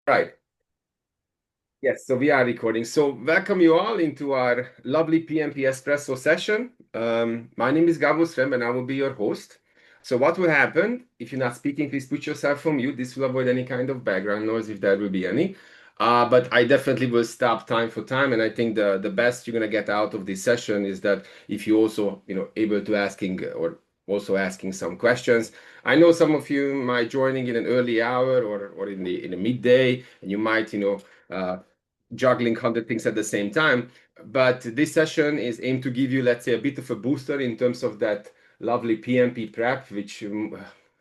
Right. Yes, so we are recording. So welcome you all into our lovely PMP Espresso session. My name is Gabo Srem and I will be your host. So what will happen, if you're not speaking, please put yourself on mute. This will avoid any kind of background noise if there will be any. But I definitely will stop time for time. And I think the best you're going to get out of this session is that if you also, able to asking or also asking some questions. I know some of you might joining in an early hour or in the midday, and you might, juggling 100 things at the same time. But this session is aimed to give you, let's say, a bit of a booster in terms of that lovely PMP prep, which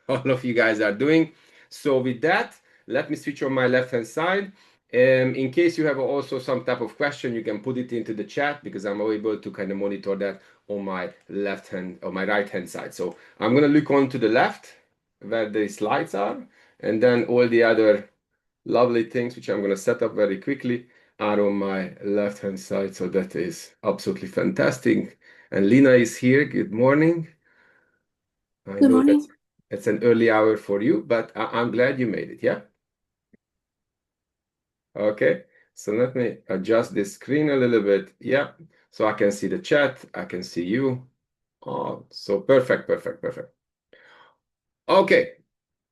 all of you guys are doing. So with that, let me switch on my left-hand side. In case you have also some type of question, you can put it into the chat because I'm able to kind of monitor that on my left hand or my right hand side. So I'm going to look on to the left where the slides are, and then all the other lovely things which I'm going to set up very quickly are on my left hand side. So that is absolutely fantastic. And Lina is here. Good morning. I Good know morning. it's an early hour for you, but I'm glad you made it. Yeah. Okay. So let me adjust the screen a little bit. Yeah. So I can see the chat. I can see you. Oh, so perfect, perfect, perfect. Okay.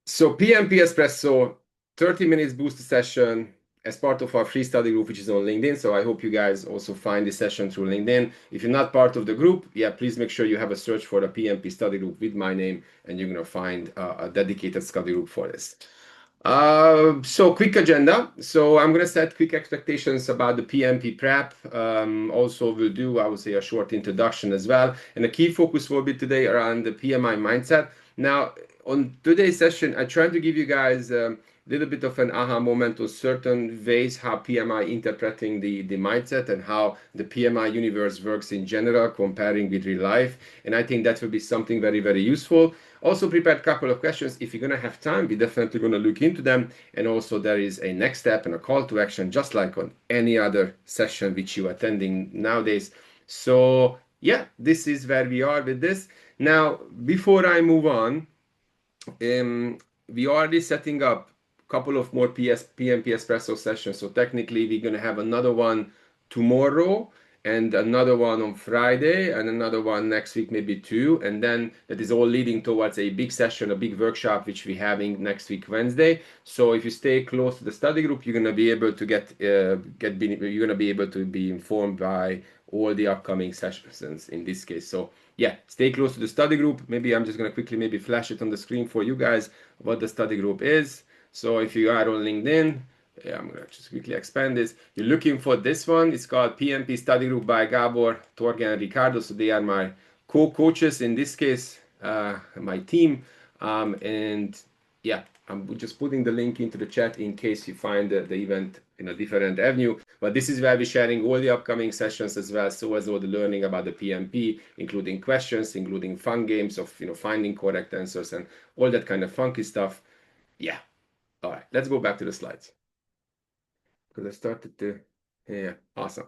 So PMP Espresso, 30 minutes booster session as part of our free study group, which is on LinkedIn. So I hope you guys also find this session through LinkedIn. If you're not part of the group, yeah, please make sure you have a search for the PMP study group with my name, and you're going to find a dedicated study group for this. So quick agenda. So I'm going to set quick expectations about the PMP prep. Also, we'll do, I would say, a short introduction as well. And the key focus will be today around the PMI mindset. Now, on today's session, I try to give you guys a little bit of an aha moment on certain ways how PMI interpreting the mindset and how the PMI universe works in general, comparing with real life. And I think that will be something very, very useful. Also prepared a couple of questions. If you're going to have time, we're definitely going to look into them. And also there is a next step and a call to action, just like on any other session which you're attending nowadays. So yeah, this is where we are with this. Now, before I move on, we already setting up a couple of more PMP Espresso sessions. So technically, we're going to have another one tomorrow and another one on Friday and another one next week, maybe two. And then that is all leading towards a big session, a big workshop, which we're having next week, Wednesday. So if you stay close to the study group, you're going to be able to you're going to be able to be informed by all the upcoming sessions in this case. So yeah, stay close to the study group. Maybe I'm just going to quickly maybe flash it on the screen for you guys what the study group is. So if you are on LinkedIn, yeah, I'm going to just quickly expand this. You're looking for this one. It's called PMP Study Group by Gabor, Torgen, and Ricardo. So they are my co-coaches in this case, my team. And yeah, I'm just putting the link into the chat in case you find the event in a different avenue. But this is where we're sharing all the upcoming sessions as well, so as all the learning about the PMP, including questions, including fun games of finding correct answers and all that kind of funky stuff. Yeah. All right, let's go back to the slides because I started to. Yeah, awesome.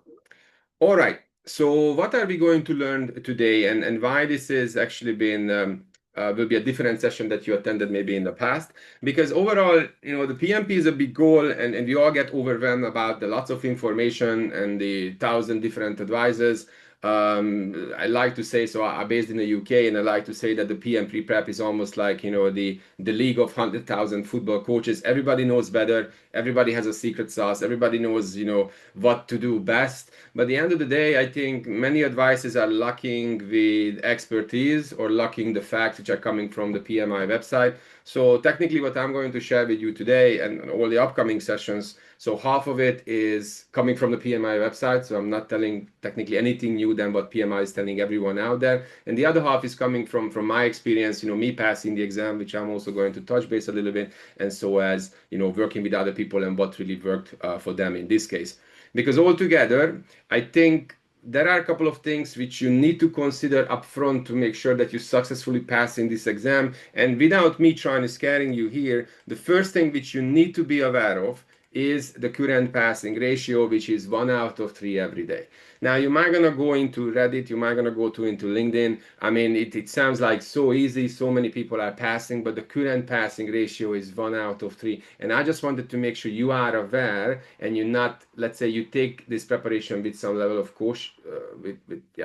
All right. So what are we going to learn today, and why this is actually been will be a different session that you attended maybe in the past? Because overall, the PMP is a big goal, and we all get overwhelmed about the lots of information and the 1,000 different advisors. I like to say, so I'm based in the UK, and I like to say that the PMP prep is almost like the league of 100,000 football coaches. Everybody knows better. Everybody has a secret sauce. Everybody knows what to do best. But at the end of the day, I think many advices are lacking with expertise or lacking the facts which are coming from the PMI website. So technically what I'm going to share with you today and all the upcoming sessions, so half of it is coming from the PMI website. So I'm not telling technically anything new than what PMI is telling everyone out there. And the other half is coming from my experience, me passing the exam, which I'm also going to touch base a little bit. And so as, working with other people and what really worked for them in this case. Because altogether, I think there are a couple of things which you need to consider upfront to make sure that you successfully pass in this exam. And without me trying to scaring you here, the first thing which you need to be aware of is the current passing ratio, which is 1 out of 3 every day. Now you might gonna go into Reddit, you might gonna go to into LinkedIn. I mean, it sounds like so easy, so many people are passing, but the current passing ratio is 1 out of 3. And I just wanted to make sure you are aware and you're not, let's say you take this preparation with some level of caution,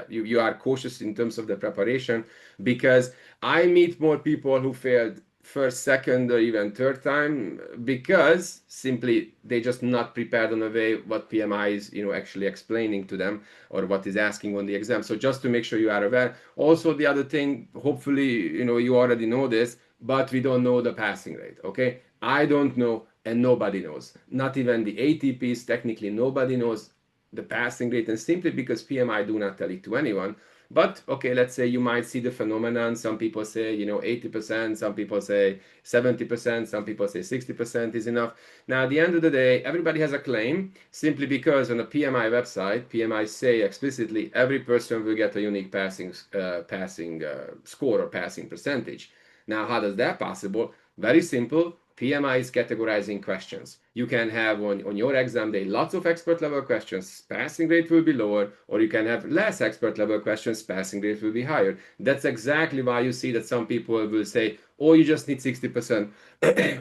you are cautious in terms of the preparation, because I meet more people who failed first, second, or even third time because simply they just not prepared on the way what PMI is, actually explaining to them or what is asking on the exam. So just to make sure you are aware. Also, the other thing, hopefully, you already know this, but we don't know the passing rate. Okay, I don't know, and nobody knows. Not even the ATPs. Technically, nobody knows the passing rate, and simply because PMI do not tell it to anyone. But okay, let's say you might see the phenomenon. Some people say, 80%, some people say 70%, some people say 60% is enough. Now, at the end of the day, everybody has a claim simply because on the PMI website, PMI say explicitly every person will get a unique passing score or passing percentage. Now, how does that possible? Very simple. PMI is categorizing questions. You can have on your exam day lots of expert level questions, passing rate will be lower, or you can have less expert level questions, passing rate will be higher. That's exactly why you see that some people will say, oh, you just need 60%,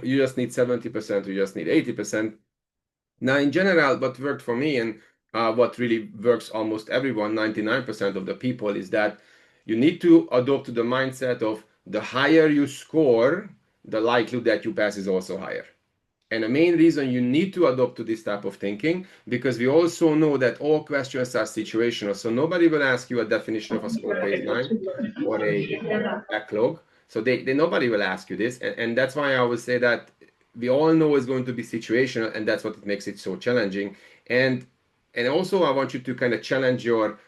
you just need 70%, you just need 80%. Now, in general, what worked for me and what really works almost everyone, 99% of the people, is that you need to adopt to the mindset of the higher you score, the likelihood that you pass is also higher. And the main reason you need to adopt to this type of thinking, because we also know that all questions are situational. So nobody will ask you a definition of a scope baseline or a backlog. So nobody will ask you this. And that's why I would say that we all know it's going to be situational, and that's what makes it so challenging. And also I want you to kind of challenge your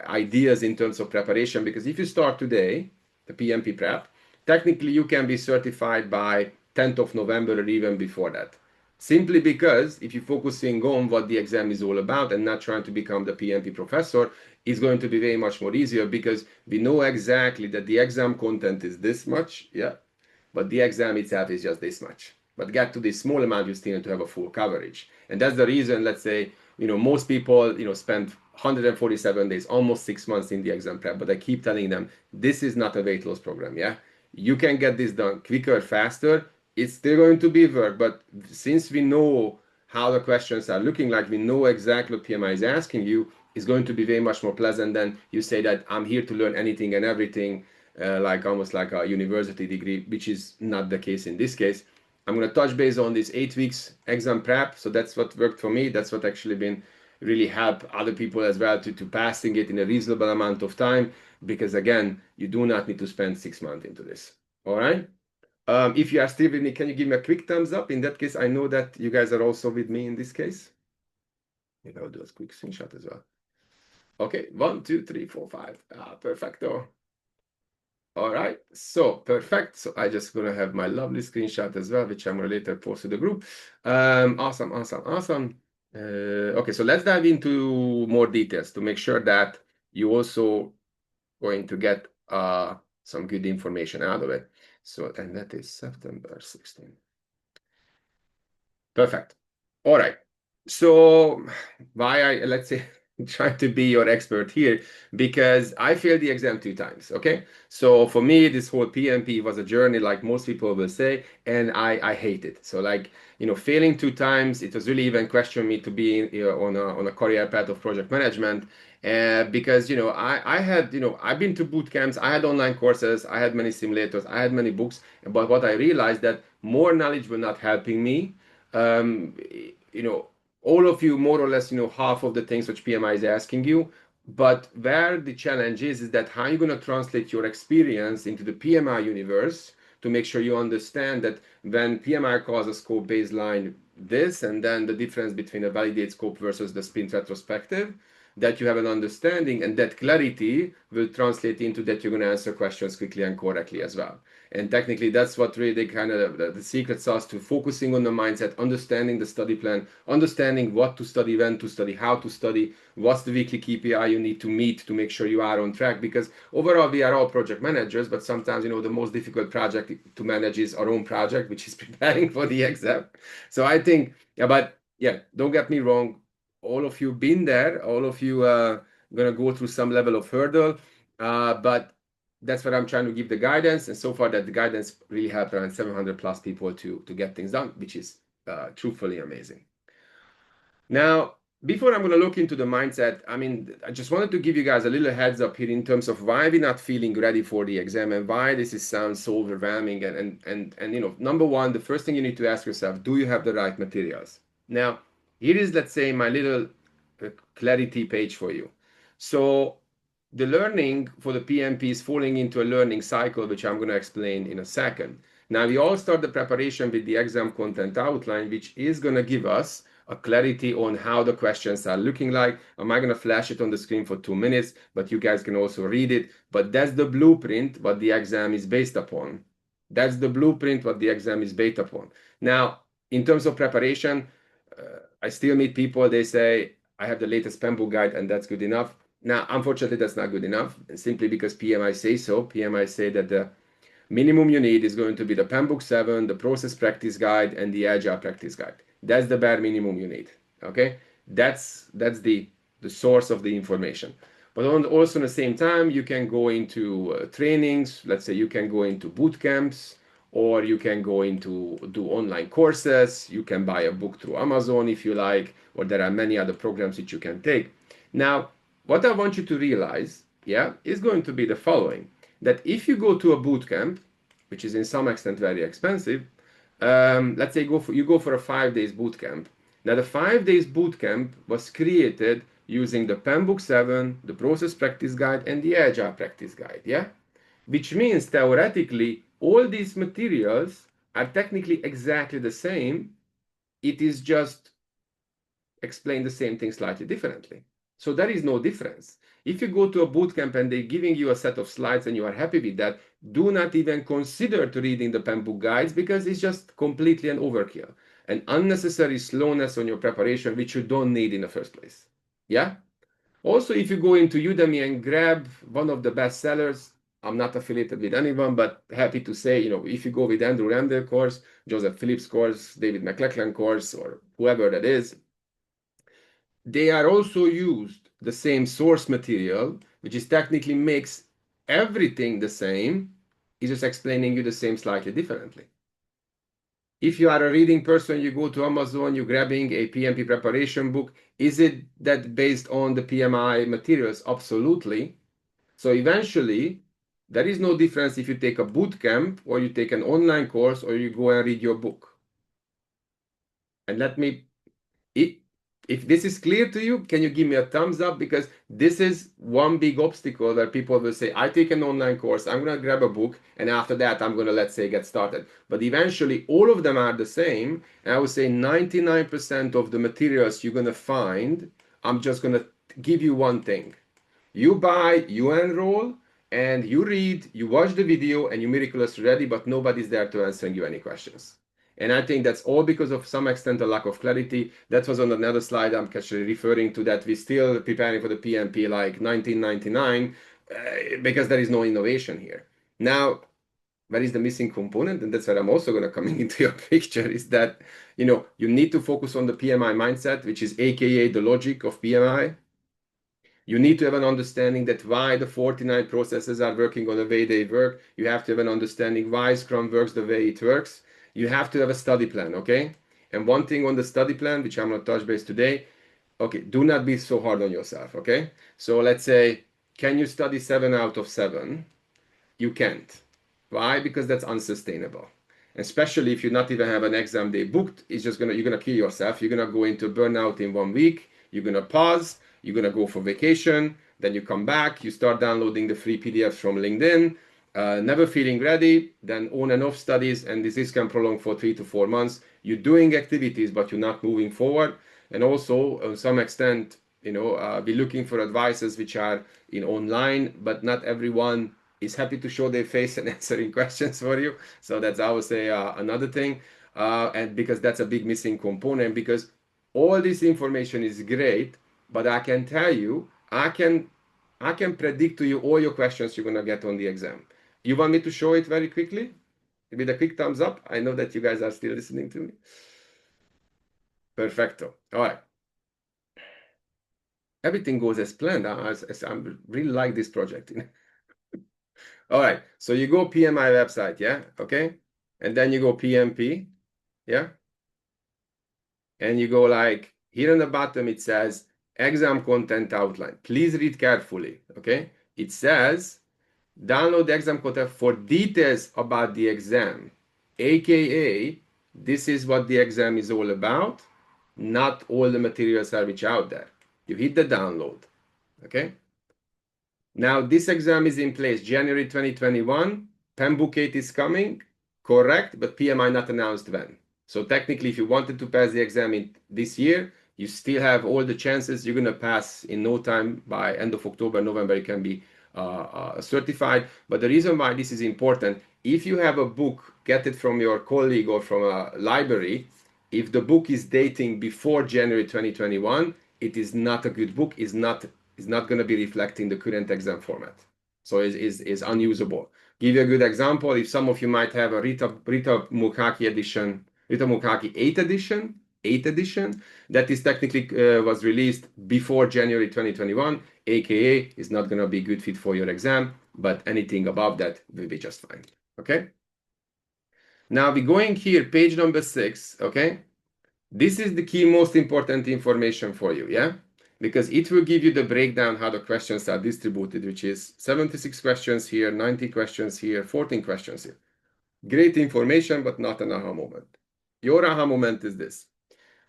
ideas in terms of preparation, because if you start today, the PMP prep, technically you can be certified by 10th of November or even before that. Simply because if you're focusing on what the exam is all about and not trying to become the PMP professor, it's going to be very much more easier, because we know exactly that the exam content is this much, yeah, but the exam itself is just this much. But get to this small amount, you still need to have a full coverage. And that's the reason, let's say, most people, spend 147 days, almost 6 months in the exam prep, but I keep telling them, this is not a weight loss program, yeah? You can get this done quicker, faster. It's still going to be work, but since we know how the questions are looking like, we know exactly what PMI is asking you, it's going to be very much more pleasant than you say that I'm here to learn anything and everything, like almost like a university degree, which is not the case in this case. I'm going to touch base on this 8 weeks exam prep. So that's what worked for me. That's what actually been really help other people as well to passing it in a reasonable amount of time, because again, you do not need to spend 6 months into this. All right. If you are still with me, can you give me a quick thumbs up? In that case, I know that you guys are also with me in this case. Maybe I'll do a quick screenshot as well. Okay, 1, 2, 3, 4, 5. Perfecto. All right, so perfect. So I just gonna have my lovely screenshot as well, which I'm gonna later post to the group. Awesome, awesome, awesome. Okay, so let's dive into more details to make sure that you also going to get some good information out of it. So, and that is September 16th. Perfect. All right. So why let's say, try to be your expert here, because I failed the exam 2 times. Okay. So for me, this whole PMP was a journey, like most people will say, and I hate it. So like, failing 2 times, it was really even questioning me to be on a career path of project management. Because I had I've been to boot camps, I had online courses, I had many simulators, I had many books, but what I realized that more knowledge were not helping me. um, you know, all of you more or less, half of the things which PMI is asking you. But where the challenge is that how you're going to translate your experience into the PMI universe to make sure you understand that when PMI calls a scope baseline this, and then the difference between a validate scope versus the sprint retrospective, that you have an understanding, and that clarity will translate into that you're going to answer questions quickly and correctly as well. And technically, that's what really kind of the secret sauce to focusing on the mindset, understanding the study plan, understanding what to study, when to study, how to study, what's the weekly KPI you need to meet to make sure you are on track. Because overall, we are all project managers, but sometimes, the most difficult project to manage is our own project, which is preparing for the exam. So I think, yeah, but yeah, don't get me wrong. All of you been there. All of you going to go through some level of hurdle. But that's what I'm trying to give the guidance. And so far that the guidance really helped around 700 plus people to get things done, which is truthfully amazing. Now, before I'm going to look into the mindset, I just wanted to give you guys a little heads up here in terms of why we're not feeling ready for the exam and why sounds so overwhelming. And number one, the first thing you need to ask yourself, do you have the right materials? Now, here is, let's say, my little clarity page for you. So the learning for the PMP is falling into a learning cycle, which I'm going to explain in a second. Now, we all start the preparation with the exam content outline, which is going to give us a clarity on how the questions are looking like. I'm not going to flash it on the screen for 2 minutes, but you guys can also read it. But that's the blueprint what the exam is based upon. That's the blueprint what the exam is based upon. Now, in terms of preparation, I still meet people, they say, I have the latest pen book guide and that's good enough. Now, unfortunately, that's not good enough, simply because PMI say so. PMI say that the minimum you need is going to be the pen book 7, the process practice guide, and the agile practice guide. That's the bare minimum you need. Okay, that's the source of the information. But also at the same time, you can go into trainings. Let's say you can go into boot camps, or you can go into do online courses. You can buy a book through Amazon if you like, or there are many other programs that you can take. Now, what I want you to realize, is going to be the following: that if you go to a boot camp, which is in some extent very expensive, let's say you go for a 5 days boot camp. Now, the 5 days boot camp was created using the pen book 7, the process practice guide, and the agile practice guide, which means theoretically all these materials are technically exactly the same. It is just explain the same thing slightly differently. So there is no difference. If you go to a boot camp and they're giving you a set of slides and you are happy with that, do not even consider to reading the pen book guides, because it's just completely an overkill, an unnecessary slowness on your preparation, which you don't need in the first place. Yeah. Also, if you go into Udemy and grab one of the best sellers, I'm not affiliated with anyone, but happy to say, if you go with Andrew Randall course, Joseph Phillips course, David McLachlan course, or whoever that is, they are also used the same source material, which is technically makes everything the same, is just explaining you the same slightly differently. If you are a reading person, you go to Amazon, you're grabbing a PMP preparation book. Is it that based on the PMI materials? Absolutely. So eventually, there is no difference if you take a boot camp or you take an online course or you go and read your book. And if this is clear to you, can you give me a thumbs up? Because this is one big obstacle where people will say, I take an online course, I'm going to grab a book, and after that, I'm going to, let's say, get started. But eventually, all of them are the same. And I would say 99% of the materials you're going to find, I'm just going to give you one thing. You buy, you enroll, and you read, you watch the video, and you're miraculously ready, but nobody's there to answer you any questions. And I think that's all because of some extent a lack of clarity. That was on another slide I'm actually referring to, that we're still preparing for the PMP like 1999 because there is no innovation here. Now, where is the missing component? And that's where I'm also going to come into your picture, is that, you need to focus on the PMI mindset, which is AKA the logic of PMI. You need to have an understanding that why the 49 processes are working on the way they work. You have to have an understanding why Scrum works the way it works. You have to have a study plan, okay? And one thing on the study plan, which I'm going to touch base today, okay, do not be so hard on yourself, okay? So let's say, can you study 7 out of 7? You can't. Why? Because that's unsustainable. Especially if you not even have an exam day booked, you're gonna kill yourself. You're gonna go into burnout in 1 week. You're gonna pause. You're gonna go for vacation. Then you come back. You start downloading the free PDFs from LinkedIn. Never feeling ready. Then on and off studies, and this can prolong for 3 to 4 months. You're doing activities, but you're not moving forward. And also, to some extent, be looking for advisors which are in online, but not everyone is happy to show their face and answering questions for you. So that's, I would say, another thing. And because that's a big missing component, because all this information is great, but I can tell you, I can predict to you all your questions you're gonna get on the exam. You want me to show it very quickly? With a quick thumbs up. I know that you guys are still listening to me. Perfecto. All right. Everything goes as planned. I really like this project. All right. So you go PMI website, yeah? Okay. And then you go PMP, yeah? And you go like, here on the bottom, it says exam content outline. Please read carefully, okay? It says, download the exam content for details about the exam, aka this is what the exam is all about. Not all the materials are which out there. You hit the download, okay? Now this exam is in place January 2021. PMBOK 8 is coming, correct, but PMI not announced when. So technically, if you wanted to pass the exam in this year, you still have all the chances you're going to pass in no time. By end of October, November, you can be certified. But the reason why this is important, if you have a book, get it from your colleague or from a library. If the book is dating before January 2021, it is not a good book, is not going to be reflecting the current exam format. So is unusable. Give you a good example. If some of you might have a Rita Mukhaki edition, Rita Mukhaki 8th edition, that is technically was released before January 2021, aka is not going to be a good fit for your exam, but anything above that will be just fine. Okay? Now we're going here, page number 6, okay? This is the key most important information for you, yeah? Because it will give you the breakdown how the questions are distributed, which is 76 questions here, 90 questions here, 14 questions here. Great information, but not an aha moment. Your aha moment is this.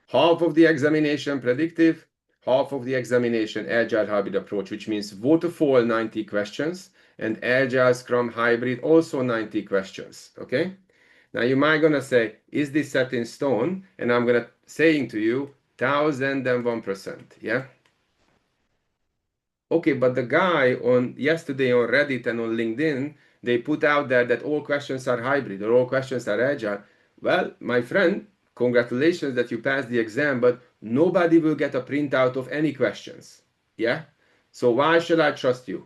Half of the examination predictive, half of the examination agile hybrid approach, which means waterfall 90 questions and agile scrum hybrid also 90 questions, okay? Now you might gonna say, is this set in stone? And I'm gonna saying to you, 1001%, yeah? Okay, but the guy on yesterday on Reddit and on LinkedIn, they put out there that all questions are hybrid or all questions are agile. Well, my friend, congratulations that you passed the exam, but nobody will get a printout of any questions. Yeah? So why should I trust you?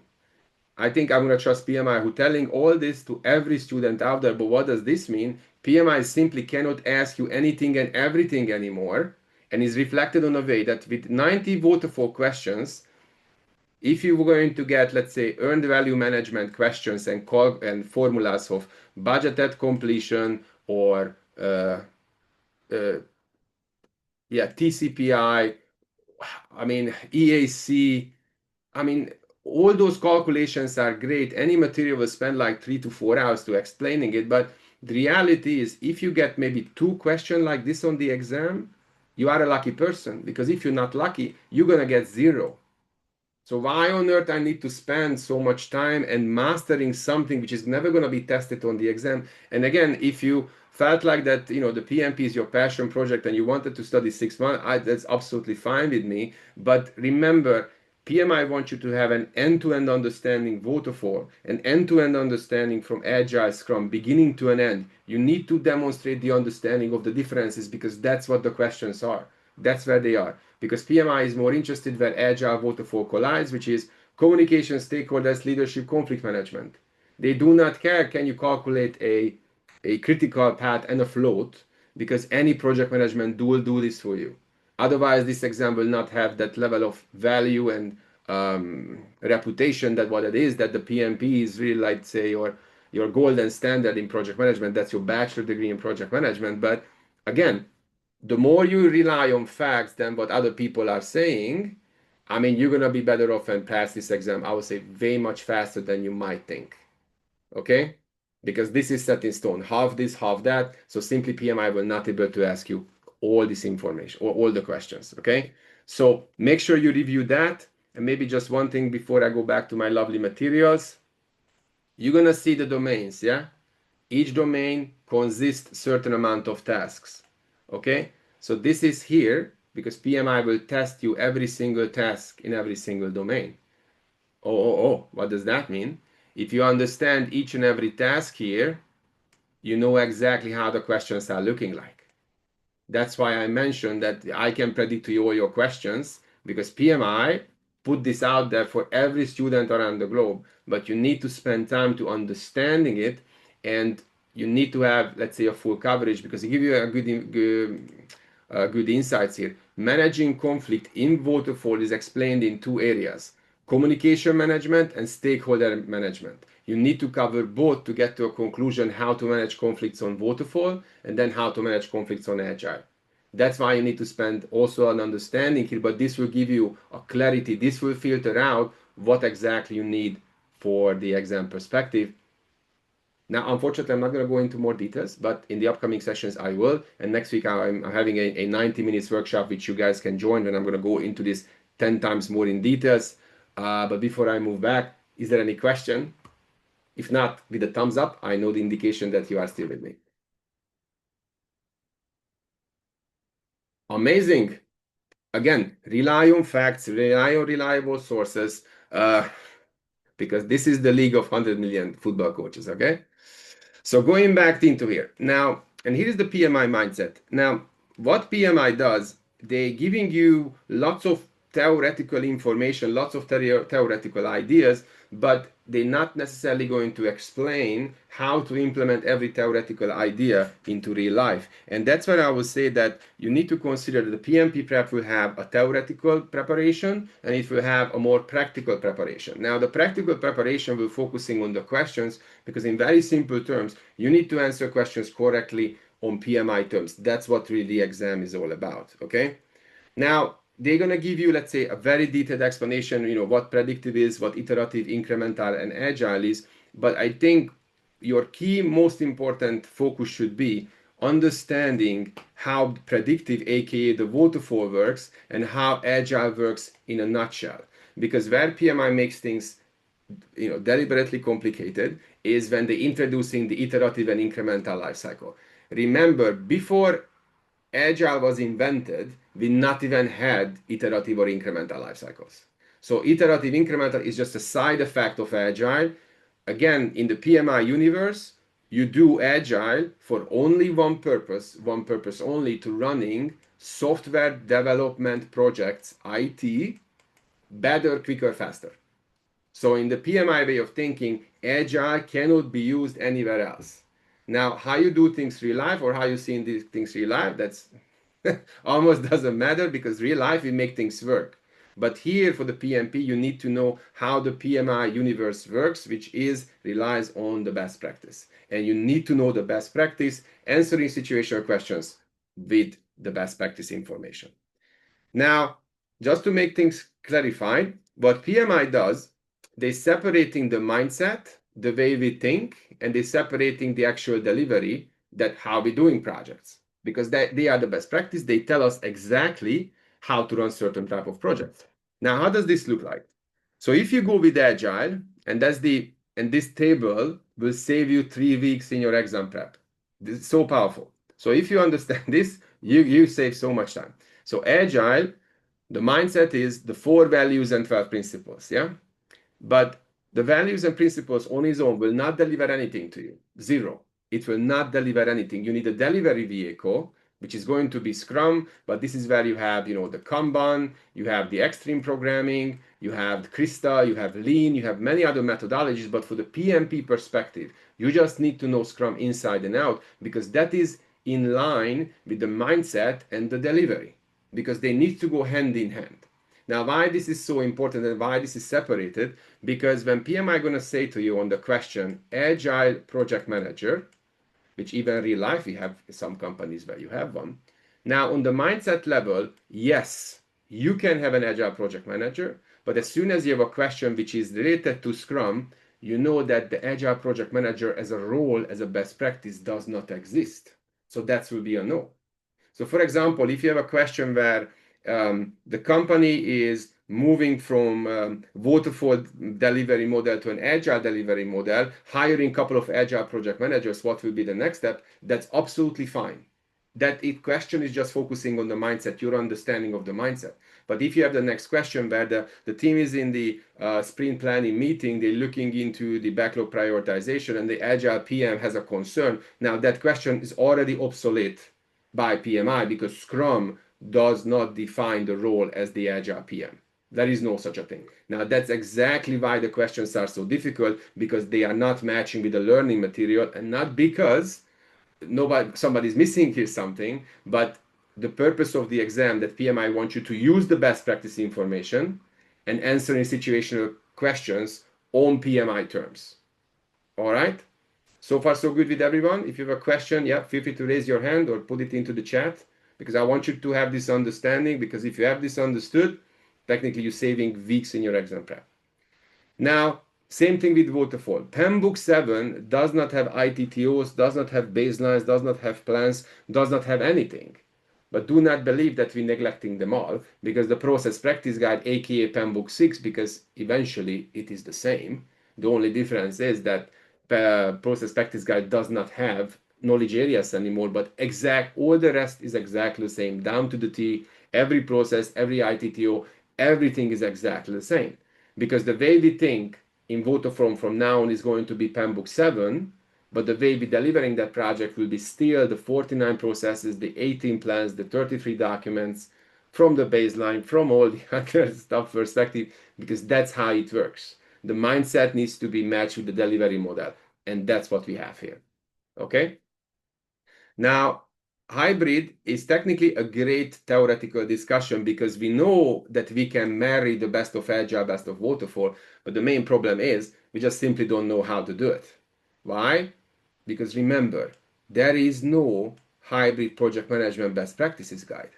I think I'm going to trust PMI who telling all this to every student out there. But what does this mean? PMI simply cannot ask you anything and everything anymore, and is reflected on a way that with 90 waterfall questions, if you were going to get, let's say, earned value management questions and formulas of budgeted completion or TCPI, I mean EAC, I mean all those calculations are great. Any material will spend like 3 to 4 hours to explaining it, but the reality is if you get maybe 2 questions like this on the exam, you are a lucky person, because if you're not lucky, you're gonna get 0. So why on earth I need to spend so much time and mastering something which is never going to be tested on the exam? And again, if you felt like that, the PMP is your passion project and you wanted to study 6 months, that's absolutely fine with me. But remember, PMI wants you to have an end-to-end understanding waterfall, an end-to-end understanding from Agile Scrum, beginning to an end. You need to demonstrate the understanding of the differences, because that's what the questions are. That's where they are. Because PMI is more interested where Agile waterfall collides, which is communication, stakeholders, leadership, conflict management. They do not care can you calculate a critical path and a float, because any project management will do this for you. Otherwise, this exam will not have that level of value and reputation that what it is, that the PMP is really, like, say, your golden standard in project management. That's your bachelor degree in project management. But again, the more you rely on facts than what other people are saying, I mean, you're going to be better off and pass this exam, I would say, way much faster than you might think. Okay? Because this is set in stone. Half this, half that. So simply PMI will not be able to ask you all this information or all the questions. Okay? So make sure you review that. And maybe just one thing before I go back to my lovely materials. You're going to see the domains, yeah? Each domain consists certain amount of tasks. Okay? So this is here because PMI will test you every single task in every single domain. Oh, what does that mean? If you understand each and every task here, you know exactly how the questions are looking like. That's why I mentioned that I can predict to you all your questions, because PMI put this out there for every student around the globe, but you need to spend time to understanding it, and you need to have, let's say, a full coverage, because it gives you a good insights here. Managing conflict in waterfall is explained in two areas: communication management and stakeholder management. You need to cover both to get to a conclusion how to manage conflicts on waterfall and then how to manage conflicts on agile. That's why you need to spend also an understanding here, but this will give you a clarity. This will filter out what exactly you need for the exam perspective. Now, unfortunately, I'm not going to go into more details, but in the upcoming sessions, I will. And next week, I'm having a 90 minutes workshop, which you guys can join, and I'm going to go into this 10 times more in details. But before I move back, is there any question? If not, with a thumbs up, I know the indication that you are still with me. Amazing. Again, rely on facts, rely on reliable sources, because this is the league of 100 million football coaches, okay? So going back into here now, and here is the PMI mindset. Now, what PMI does, they giving you lots of theoretical information, lots of theoretical ideas, but they're not necessarily going to explain how to implement every theoretical idea into real life. And that's where I would say that you need to consider that the PMP prep will have a theoretical preparation and it will have a more practical preparation. Now, the practical preparation will focusing on the questions, because in very simple terms, you need to answer questions correctly on PMI terms. That's what really the exam is all about, okay? Now, they're going to give you, let's say, a very detailed explanation, what predictive is, what iterative, incremental, and agile is. But I think your key, most important focus should be understanding how predictive, aka the waterfall, works and how agile works in a nutshell. Because where PMI makes things deliberately complicated is when they're introducing the iterative and incremental life cycle. Remember, before Agile was invented, we not even had iterative or incremental life cycles. So iterative incremental is just a side effect of Agile. Again, in the PMI universe, you do Agile for only one purpose only, to running software development projects, IT, better, quicker, faster. So in the PMI way of thinking, Agile cannot be used anywhere else. Now, how you do things real life or how you see these things real life, that's almost doesn't matter, because real life we make things work. But here for the PMP, you need to know how the PMI universe works, which relies on the best practice. And you need to know the best practice, answering situational questions with the best practice information. Now, just to make things clarified, what PMI does, they're separating the mindset, the way we think, and they're separating the actual delivery, that how we're doing projects. Because they are the best practice. They tell us exactly how to run certain type of projects. Now, how does this look like? So if you go with Agile, and this table will save you 3 weeks in your exam prep. This is so powerful. So if you understand this, you save so much time. So Agile, the mindset is the 4 values and 12 principles, yeah? But the values and principles on its own will not deliver anything to you. Zero. It will not deliver anything. You need a delivery vehicle, which is going to be Scrum, but this is where you have, the Kanban, you have the extreme programming, you have Krista, you have Lean, you have many other methodologies. But for the PMP perspective, you just need to know Scrum inside and out, because that is in line with the mindset and the delivery, because they need to go hand in hand. Now, why this is so important and why this is separated? Because when PMI going to say to you on the question, Agile Project Manager, which even in real life, we have some companies where you have one. Now, on the mindset level, yes, you can have an Agile Project Manager, but as soon as you have a question which is related to Scrum, you know that the Agile Project Manager as a role, as a best practice, does not exist. So that will be a no. So for example, if you have a question where the company is moving from waterfall delivery model to an agile delivery model, hiring a couple of agile project managers, what will be the next step? That's absolutely fine. that question is just focusing on the mindset, your understanding of the mindset. But if you have the next question where the team is in the sprint planning meeting, they're looking into the backlog prioritization, and the agile PM has a concern, now that question is already obsolete by PMI because Scrum does not define the role as the agile PM. There is no such a thing. Now, that's exactly why the questions are so difficult, because they are not matching with the learning material, and not because somebody's missing here something, but the purpose of the exam that PMI wants you to use the best practice information and answering situational questions on PMI terms. All right? So far, so good with everyone. If you have a question, yeah, feel free to raise your hand or put it into the chat, because I want you to have this understanding, because if you have this understood, technically you're saving weeks in your exam prep. Now, same thing with waterfall. PEM Book 7 does not have ITTOs, does not have baselines, does not have plans, does not have anything. But do not believe that we're neglecting them all, because the process practice guide, aka PEM Book 6, because eventually it is the same. The only difference is that process practice guide does not have knowledge areas anymore, but all the rest is exactly the same, down to the T. Every process, every ITTO, everything is exactly the same. Because the way we think in Vodafone from now on is going to be PEM Book 7, but the way we're delivering that project will be still the 49 processes, the 18 plans, the 33 documents, from the baseline, from all the other stuff perspective, because that's how it works. The mindset needs to be matched with the delivery model, and that's what we have here. Okay? Now, hybrid is technically a great theoretical discussion, because we know that we can marry the best of agile, best of waterfall, but the main problem is we just simply don't know how to do it. Why? Because remember, there is no hybrid project management best practices guide.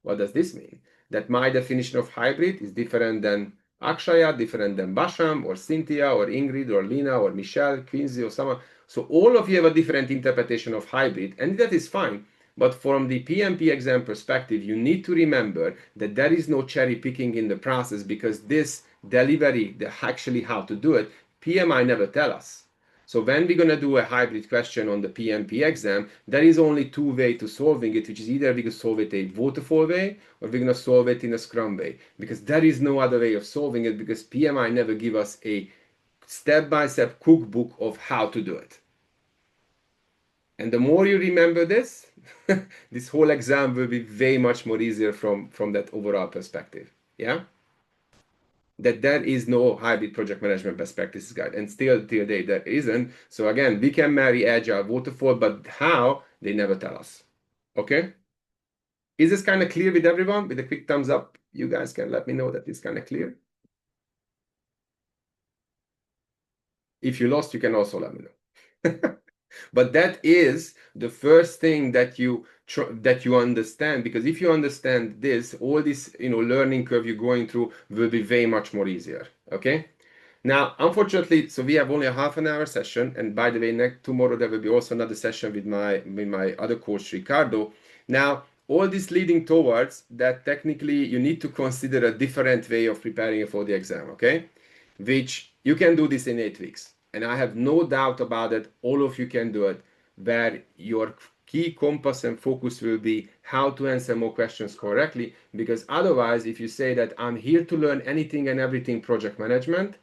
What does this mean? That my definition of hybrid is different than Akshaya, different than Basham, or Cynthia, or Ingrid, or Lina, or Michelle, Quincy, or someone. So all of you have a different interpretation of hybrid, and that is fine. But from the PMP exam perspective, you need to remember that there is no cherry picking in the process, because this delivery, actually how to do it, PMI never tell us. So when we're going to do a hybrid question on the PMP exam, there is only two ways to solving it, which is either we can solve it a waterfall way, or we're going to solve it in a Scrum way, because there is no other way of solving it, because PMI never give us a step-by-step cookbook of how to do it. And the more you remember this, this whole exam will be way much more easier from that overall perspective. Yeah? That there is no hybrid project management best practices guide, and still till date there isn't. So again, we can marry agile waterfall, but how, they never tell us. Okay, is this kind of clear with everyone? With a quick thumbs up, you guys can let me know that it's kind of clear. If you lost, you can also let me know. But that is the first thing that you understand, because if you understand this, all this learning curve you're going through will be way much more easier. Okay. Now, unfortunately, so we have only a half an hour session, and by the way, tomorrow there will be also another session with my other coach Ricardo. Now, all this leading towards that technically you need to consider a different way of preparing for the exam. Okay, which you can do this in 8 weeks. And I have no doubt about it, all of you can do it, where your key compass and focus will be how to answer more questions correctly. Because otherwise, if you say that I'm here to learn anything and everything project management,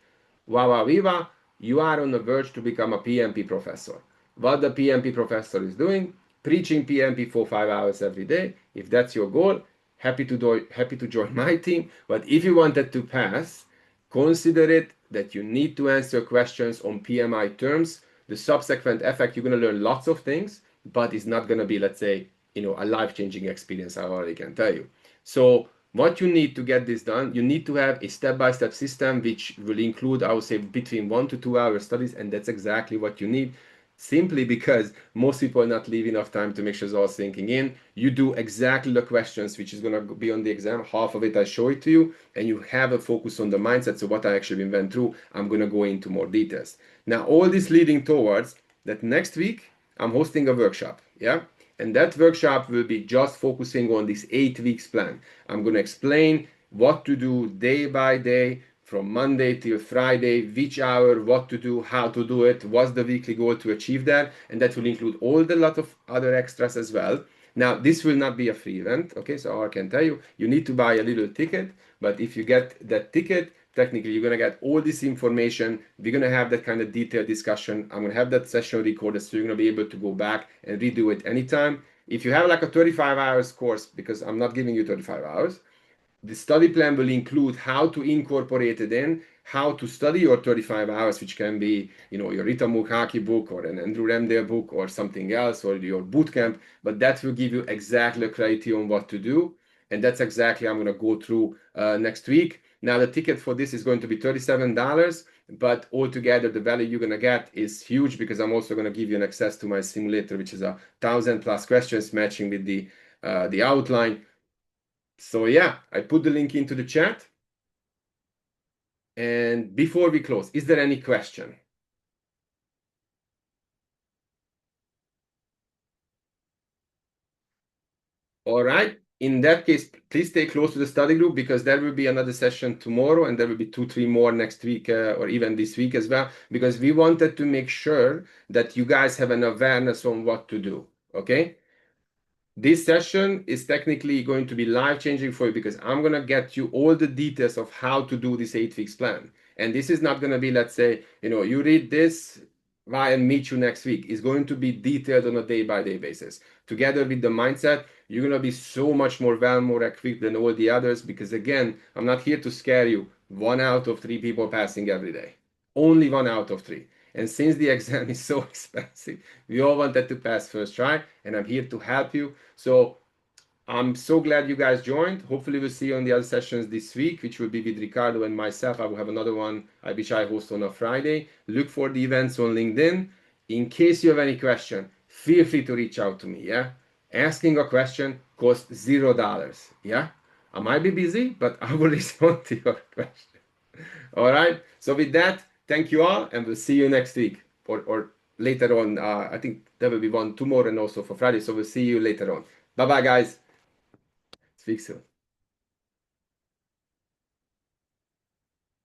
wow, viva, you are on the verge to become a PMP professor. What the PMP professor is doing, preaching PMP for 5 hours every day. If that's your goal, happy to join my team. But if you wanted to pass, consider it that you need to answer questions on PMI terms. The subsequent effect, you're going to learn lots of things, but it's not going to be, let's say, a life-changing experience, I already can tell you. So what you need to get this done, you need to have a step-by-step system, which will include, I would say, between 1 to 2 hour studies, and that's exactly what you need. Simply because most people not leave enough time to make sure it's all sinking in. You do exactly the questions which is going to be on the exam. Half of it I show it to you, and you have a focus on the mindset. So what I actually went through, I'm going to go into more details. Now, all this leading towards that next week, I'm hosting a workshop. Yeah. And that workshop will be just focusing on this 8 weeks plan. I'm going to explain what to do day by day, from Monday till Friday, which hour, what to do, how to do it, what's the weekly goal to achieve that. And that will include all the lot of other extras as well. Now, this will not be a free event, okay? So I can tell you, you need to buy a little ticket, but if you get that ticket, technically you're gonna get all this information. We're gonna have that kind of detailed discussion. I'm gonna have that session recorded, so you're gonna be able to go back and redo it anytime. If you have like a 35 hours course, because I'm not giving you 35 hours, the study plan will include how to incorporate it in, how to study your 35 hours, which can be, your Rita Mukhaki book or an Andrew Ramdale book or something else, or your boot camp, but that will give you exactly clarity on what to do. And that's exactly I'm going to go through next week. Now, the ticket for this is going to be $37, but altogether, the value you're going to get is huge because I'm also going to give you an access to my simulator, which is 1,000+ questions matching with the outline. So yeah, I put the link into the chat. And before we close, is there any question? All right. In that case, please stay close to the study group because there will be another session tomorrow and there will be 2, 3 more next week or even this week as well, because we wanted to make sure that you guys have an awareness on what to do. Okay. This session is technically going to be life-changing for you because I'm going to get you all the details of how to do this 8 weeks plan. And this is not going to be, let's say, you read this, why and meet you next week. It's going to be detailed on a day-by-day basis. Together with the mindset, you're going to be so much more equipped than all the others because, again, I'm not here to scare you. 1 out of 3 people passing every day. Only 1 out of 3. And since the exam is so expensive, we all wanted to pass first try, and I'm here to help you. So I'm so glad you guys joined. Hopefully, we'll see you on the other sessions this week, which will be with Ricardo and myself. I will have another one, which I host on a Friday. Look for the events on LinkedIn. In case you have any question, feel free to reach out to me. Yeah, asking a question costs $0. Yeah, I might be busy, but I will respond to your question. All right. So with that, thank you all, and we'll see you next week or later on. I think there will be one tomorrow and also for Friday. So we'll see you later on. Bye bye, guys. Speak soon.